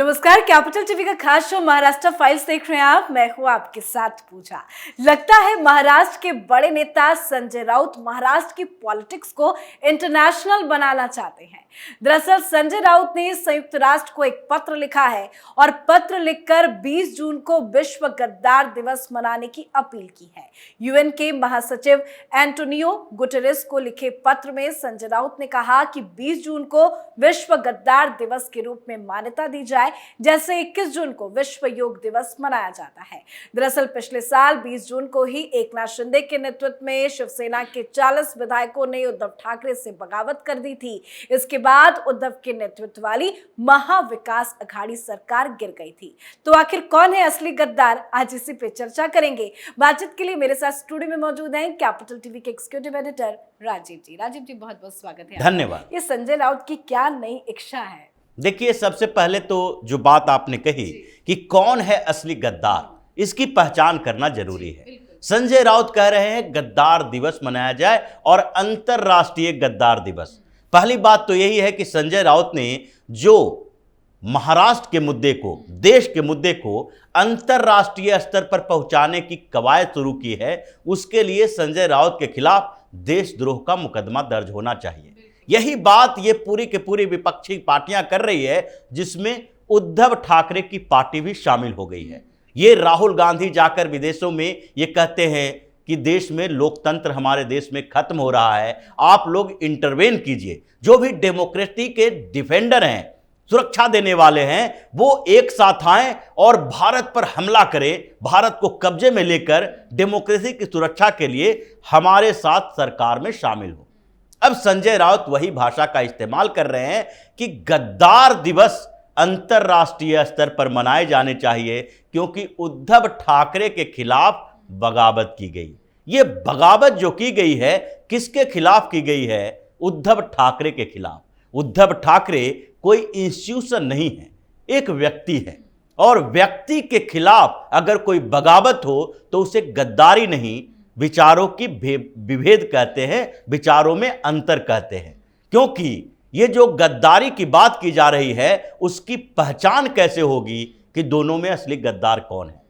नमस्कार, capital TV का खास शो महाराष्ट्र फाइल्स देख रहे हैं आप। मैं हूं आपके साथ पूजा। लगता है महाराष्ट्र के बड़े नेता संजय राउत महाराष्ट्र की पॉलिटिक्स को इंटरनेशनल बनाना चाहते हैं। दरअसल संजय राउत ने संयुक्त राष्ट्र को एक पत्र लिखा है और पत्र लिखकर 20 जून को विश्व गद्दार दिवस मनाने की अपील की है। यूएन के महासचिव एंटोनियो गुटेरेस को लिखे पत्र में संजय राउत ने कहा कि 20 जून को विश्व गद्दार दिवस के रूप में मान्यता दी जाए, जैसे 21 जून को विश्व योग दिवस मनाया जाता है। दरअसल पिछले साल 20 जून को ही एकनाथ शिंदे के नेतृत्व में शिवसेना के 40 विधायकों ने उद्धव ठाकरे से बगावत कर दी थी। इसके बाद उद्धव के नेतृत्व वाली महाविकास अघाड़ी सरकार गिर गई थी। तो आखिर कौन है असली गद्दार, आज इसी पे चर्चा करेंगे। बातचीत के लिए मेरे साथ स्टूडियो में मौजूद हैं कैपिटल टीवी के एग्जीक्यूटिव एडिटर राजीव जी। राजीव जी, बहुत बहुत स्वागत है। धन्यवाद। ये संजय राउत की क्या नई इच्छा है? देखिए, सबसे पहले तो जो बात आपने कही कि कौन है असली गद्दार, इसकी पहचान करना जरूरी है। संजय राउत कह रहे हैं गद्दार दिवस मनाया जाए और अंतरराष्ट्रीय गद्दार दिवस। पहली बात तो यही है कि संजय राउत ने जो महाराष्ट्र के मुद्दे को, देश के मुद्दे को अंतरराष्ट्रीय स्तर पर पहुंचाने की कवायद शुरू की है, उसके लिए संजय राउत के खिलाफ देशद्रोह का मुकदमा दर्ज होना चाहिए। यही बात ये पूरी की पूरी विपक्षी पार्टियां कर रही है, जिसमें उद्धव ठाकरे की पार्टी भी शामिल हो गई है। ये राहुल गांधी जाकर विदेशों में ये कहते हैं कि देश में लोकतंत्र हमारे देश में खत्म हो रहा है, आप लोग इंटरवेन कीजिए। जो भी डेमोक्रेसी के डिफेंडर हैं, सुरक्षा देने वाले हैं, वो एक साथ आएं और भारत पर हमला करें, भारत को कब्जे में लेकर डेमोक्रेसी की सुरक्षा के लिए हमारे साथ सरकार में शामिल हो। अब संजय राउत वही भाषा का इस्तेमाल कर रहे हैं कि गद्दार दिवस अंतरराष्ट्रीय स्तर पर मनाए जाने चाहिए, क्योंकि उद्धव ठाकरे के खिलाफ बगावत की गई। ये बगावत जो की गई है, किसके खिलाफ की गई है? उद्धव ठाकरे के खिलाफ। उद्धव ठाकरे कोई इंस्टीट्यूशन नहीं है, एक व्यक्ति है, और व्यक्ति के खिलाफ अगर कोई बगावत हो तो उसे गद्दारी नहीं, विचारों की विभेद कहते हैं, विचारों में अंतर कहते हैं। क्योंकि ये जो गद्दारी की बात की जा रही है, उसकी पहचान कैसे होगी कि दोनों में असली गद्दार कौन है?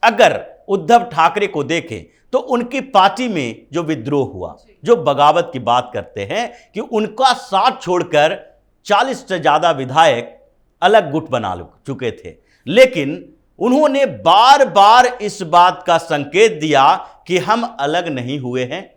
अगर उद्धव ठाकरे को देखें तो उनकी पार्टी में जो विद्रोह हुआ, जो बगावत की बात करते हैं, कि उनका साथ छोड़कर 40 से ज्यादा विधायक अलग गुट बना चुके थे, लेकिन उन्होंने बार बार इस बात का संकेत दिया कि हम अलग नहीं हुए हैं,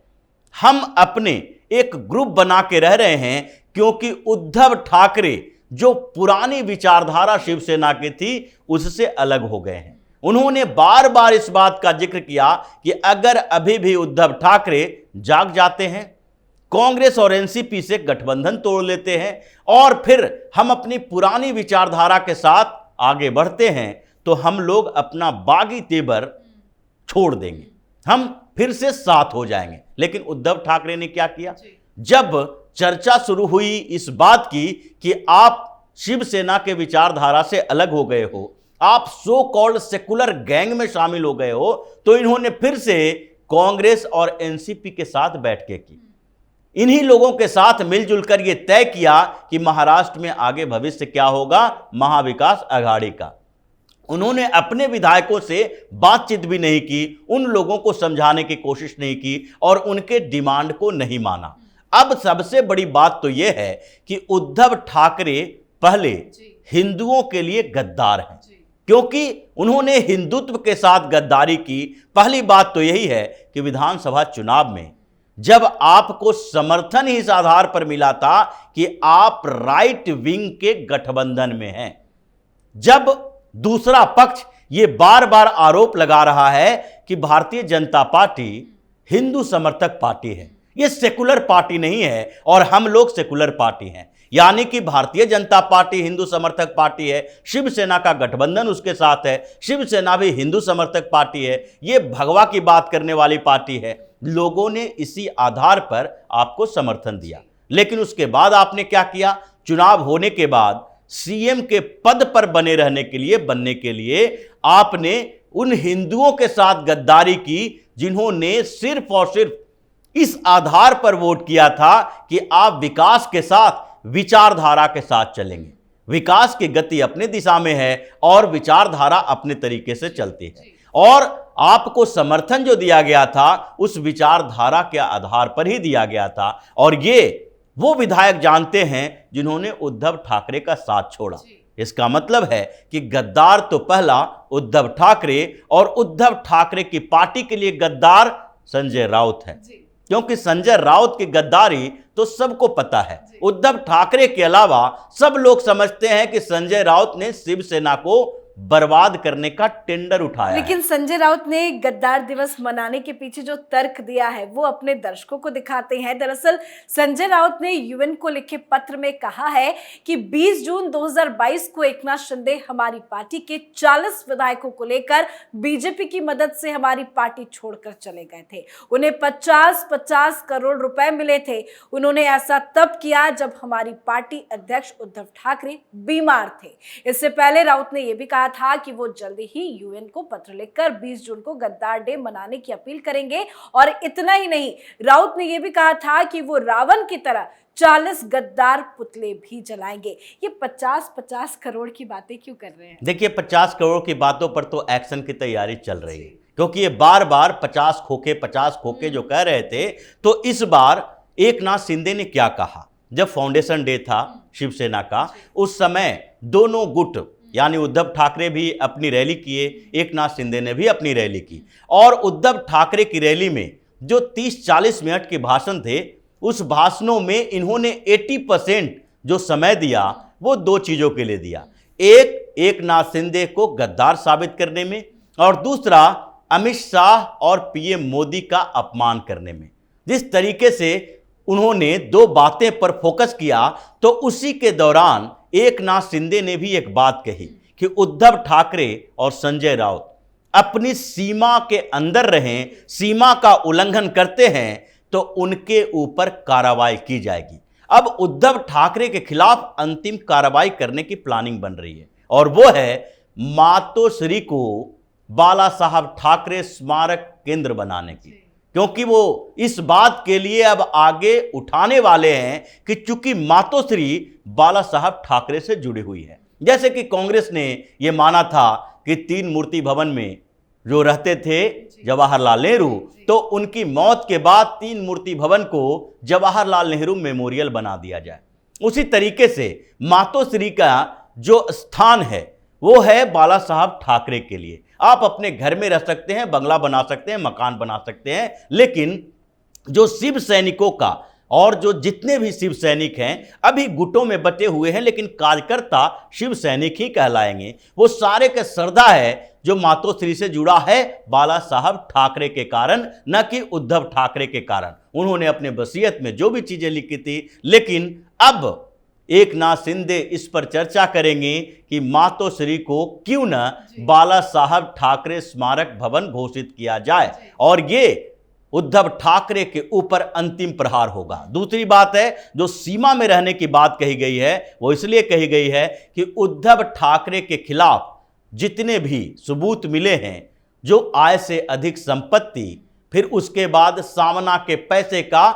हम अपने एक ग्रुप बना के रह रहे हैं, क्योंकि उद्धव ठाकरे जो पुरानी विचारधारा शिवसेना की थी, उससे अलग हो गए हैं। उन्होंने बार बार इस बात का जिक्र किया कि अगर अभी भी उद्धव ठाकरे जाग जाते हैं, कांग्रेस और एनसीपी से गठबंधन तोड़ लेते हैं और फिर हम अपनी पुरानी विचारधारा के साथ आगे बढ़ते हैं, तो हम लोग अपना बागी तेवर छोड़ देंगे, हम फिर से साथ हो जाएंगे। लेकिन उद्धव ठाकरे ने क्या किया? जब चर्चा शुरू हुई इस बात की कि आप शिवसेना के विचारधारा से अलग हो गए हो, आप सो कॉल्ड सेकुलर गैंग में शामिल हो गए हो, तो इन्होंने फिर से कांग्रेस और एनसीपी के साथ बैठकें की। इन्हीं लोगों के साथ मिलजुल कर यह तय किया कि महाराष्ट्र में आगे भविष्य क्या होगा, महाविकास अघाड़ी का। उन्होंने अपने विधायकों से बातचीत भी नहीं की, उन लोगों को समझाने की कोशिश नहीं की और उनके डिमांड को नहीं माना। अब सबसे बड़ी बात तो यह है कि उद्धव ठाकरे पहले हिंदुओं के लिए गद्दार हैं, क्योंकि उन्होंने हिंदुत्व के साथ गद्दारी की। पहली बात तो यही है कि विधानसभा चुनाव में जब आपको समर्थन ही इस आधार पर मिला था कि आप राइट विंग के गठबंधन में हैं, जब दूसरा पक्ष ये बार बार आरोप लगा रहा है कि भारतीय जनता पार्टी हिंदू समर्थक पार्टी है, ये सेकुलर पार्टी नहीं है और हम लोग सेकुलर पार्टी हैं, यानी कि भारतीय जनता पार्टी हिंदू समर्थक पार्टी है, शिवसेना का गठबंधन उसके साथ है, शिवसेना भी हिंदू समर्थक पार्टी है, ये भगवा की बात करने वाली पार्टी है। लोगों ने इसी आधार पर आपको समर्थन दिया। लेकिन उसके बाद आपने क्या किया? चुनाव होने के बाद सीएम के पद पर बनने के लिए आपने उन हिंदुओं के साथ गद्दारी की, जिन्होंने सिर्फ और सिर्फ इस आधार पर वोट किया था कि आप विकास के साथ, विचारधारा के साथ चलेंगे। विकास की गति अपनी दिशा में है और विचारधारा अपने तरीके से चलती है। और आपको समर्थन जो दिया गया था उस विचारधारा के आधार पर ही दिया गया था। और ये वो विधायक जानते हैं जिन्होंने उद्धव ठाकरे का साथ छोड़ा। इसका मतलब है कि गद्दार तो पहला उद्धव ठाकरे, और उद्धव ठाकरे की पार्टी के लिए गद्दार संजय राउत है, क्योंकि संजय राउत की गद्दारी तो सबको पता है। उद्धव ठाकरे के अलावा सब लोग समझते हैं कि संजय राउत ने शिवसेना को बर्बाद करने का टेंडर उठाया। लेकिन संजय राउत ने गद्दार दिवस मनाने के पीछे जो तर्क दिया है वो अपने दर्शकों को दिखाते हैं। दरअसल संजय राउत ने यूएन को लिखे पत्र में कहा है कि 20 जून 2022 को एकनाथ शिंदे हमारी पार्टी के 40 विधायकों को लेकर बीजेपी की मदद से हमारी पार्टी छोड़कर चले गए थे। उन्हें 50-50 करोड़ रुपए मिले थे। उन्होंने ऐसा तब किया जब हमारी पार्टी अध्यक्ष उद्धव ठाकरे बीमार थे। इससे पहले राउत ने यह भी कहा था कि वो जल्दी ही यूएन को पत्र लिखकर 20 जून को गद्दार डे मनाने की अपील करेंगे। और इतना ही नहीं, राउत ने यह भी कहा था कि वो रावण की तरह 40 गद्दार पुतले भी जलाएंगे। ये 50-50 करोड़ की बातें क्यों कर रहे हैं? देखिए, 50 करोड़ की बातों पर तो एक्शन की तैयारी चल रही है, क्योंकि ये बार बार 50 खोखे जो कह रहे थे। तो इस बार एकनाथ शिंदे ने क्या कहा? जब फाउंडेशन डे था शिवसेना का, उस समय दोनों गुट यानी उद्धव ठाकरे भी अपनी रैली किए, एकनाथ शिंदे ने भी अपनी रैली की। और उद्धव ठाकरे की रैली में जो 30-40 मिनट के भाषण थे, उस भाषणों में इन्होंने 80% जो समय दिया वो दो चीजों के लिए दिया। एक, एकनाथ शिंदे को गद्दार साबित करने में, और दूसरा अमित शाह और पीएम मोदी का अपमान करने में। जिस तरीके से उन्होंने दो बातें पर फोकस किया, तो उसी के दौरान एकनाथ शिंदे ने भी एक बात कही कि उद्धव ठाकरे और संजय राउत अपनी सीमा के अंदर रहें, सीमा का उल्लंघन करते हैं तो उनके ऊपर कार्रवाई की जाएगी। अब उद्धव ठाकरे के खिलाफ अंतिम कार्रवाई करने की प्लानिंग बन रही है, और वो है मातोश्री को बाला साहब ठाकरे स्मारक केंद्र बनाने की। क्योंकि वो इस बात के लिए अब आगे उठाने वाले हैं कि चूंकि मातोश्री बाला साहब ठाकरे से जुड़ी हुई है। जैसे कि कांग्रेस ने यह माना था कि 3 मूर्ति भवन में जो रहते थे जवाहरलाल नेहरू, तो उनकी मौत के बाद 3 मूर्ति भवन को जवाहरलाल नेहरू मेमोरियल बना दिया जाए। उसी तरीके से मातोश्री का जो स्थान है वो है बाला साहब ठाकरे के लिए। आप अपने घर में रह सकते हैं, बंगला बना सकते हैं, मकान बना सकते हैं, लेकिन जो शिव सैनिकों का और जो जितने भी शिव सैनिक हैं अभी गुटों में बटे हुए हैं, लेकिन कार्यकर्ता शिव सैनिक ही कहलाएंगे। वो सारे के श्रद्धा है जो मातोश्री से जुड़ा है बाला साहब ठाकरे के कारण, न कि उद्धव ठाकरे के कारण। उन्होंने अपने वसीयत में जो भी चीजें लिखी थी, लेकिन अब एकनाथ शिंदे इस पर चर्चा करेंगे कि मातोश्री को क्यों न बाला साहब ठाकरे स्मारक भवन घोषित किया जाए, और ये उद्धव ठाकरे के ऊपर अंतिम प्रहार होगा। दूसरी बात है, जो सीमा में रहने की बात कही गई है वो इसलिए कही गई है कि उद्धव ठाकरे के खिलाफ जितने भी सबूत मिले हैं, जो आय से अधिक संपत्ति, फिर उसके बाद सामना के पैसे का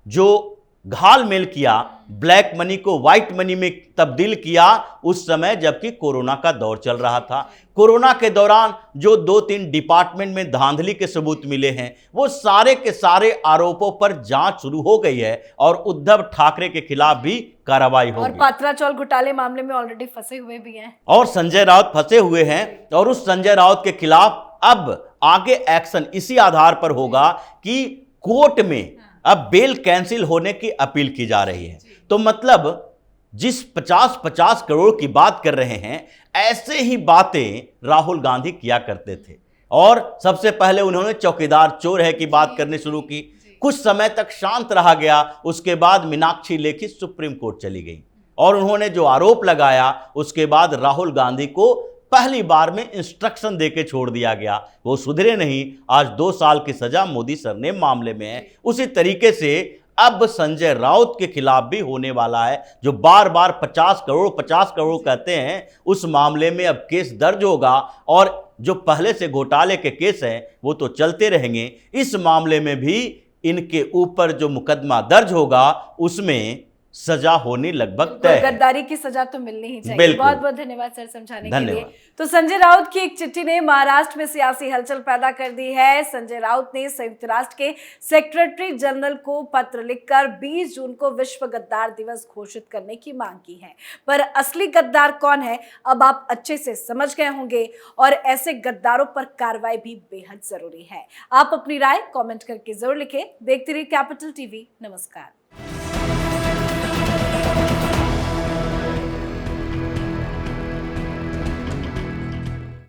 जो घाल मेल किया, ब्लैक मनी को व्हाइट मनी में तब्दील किया, उस समय जबकि कोरोना का दौर चल रहा था। कोरोना के दौरान जो 2-3 डिपार्टमेंट में धांधली के सबूत मिले हैं, वो सारे के सारे आरोपों पर जांच शुरू हो गई है और उद्धव ठाकरे के खिलाफ भी कार्रवाई होगी। और पात्रा चौल घोटाले मामले में ऑलरेडी फंसे हुए भी हैं, और संजय राउत फंसे हुए हैं, और उस संजय राउत के खिलाफ अब आगे एक्शन इसी आधार पर होगा कि कोर्ट में अब बेल कैंसिल होने की अपील की जा रही है। तो मतलब जिस 50-50 करोड़ की बात कर रहे हैं, ऐसे ही बातें राहुल गांधी किया करते थे। और सबसे पहले उन्होंने चौकीदार चोर है की बात करनी शुरू की, कुछ समय तक शांत रहा गया, उसके बाद मीनाक्षी लेखी सुप्रीम कोर्ट चली गई, और उन्होंने जो आरोप लगाया उसके बाद राहुल गांधी को पहली बार में इंस्ट्रक्शन देके छोड़ दिया गया। वो सुधरे नहीं, आज 2 साल की सजा मोदी सर ने मामले में है। उसी तरीके से अब संजय राउत के खिलाफ भी होने वाला है, जो बार बार 50 करोड़ कहते हैं। उस मामले में अब केस दर्ज होगा, और जो पहले से घोटाले के केस हैं वो तो चलते रहेंगे। इस मामले में भी इनके ऊपर जो मुकदमा दर्ज होगा उसमें सजा होनी लगभग तय है। गद्दारी की सजा तो मिलनी ही चाहिए। बिल्कुल। बहुत बहुत धन्यवाद सर समझाने के लिए। धन्यवाद। तो संजय राउत की एक चिट्ठी ने महाराष्ट्र में सियासी हलचल पैदा कर दी है। संजय राउत ने संयुक्त राष्ट्र के सेक्रेटरी जनरल को पत्र लिखकर 20 जून को विश्व गद्दार दिवस घोषित करने की मांग की है। पर असली गद्दार कौन है, अब आप अच्छे से समझ गए होंगे और ऐसे गद्दारों पर कार्रवाई भी बेहद जरूरी है। आप अपनी राय कमेंट करके जरूर लिखें। देखते रहिए कैपिटल टीवी। नमस्कार।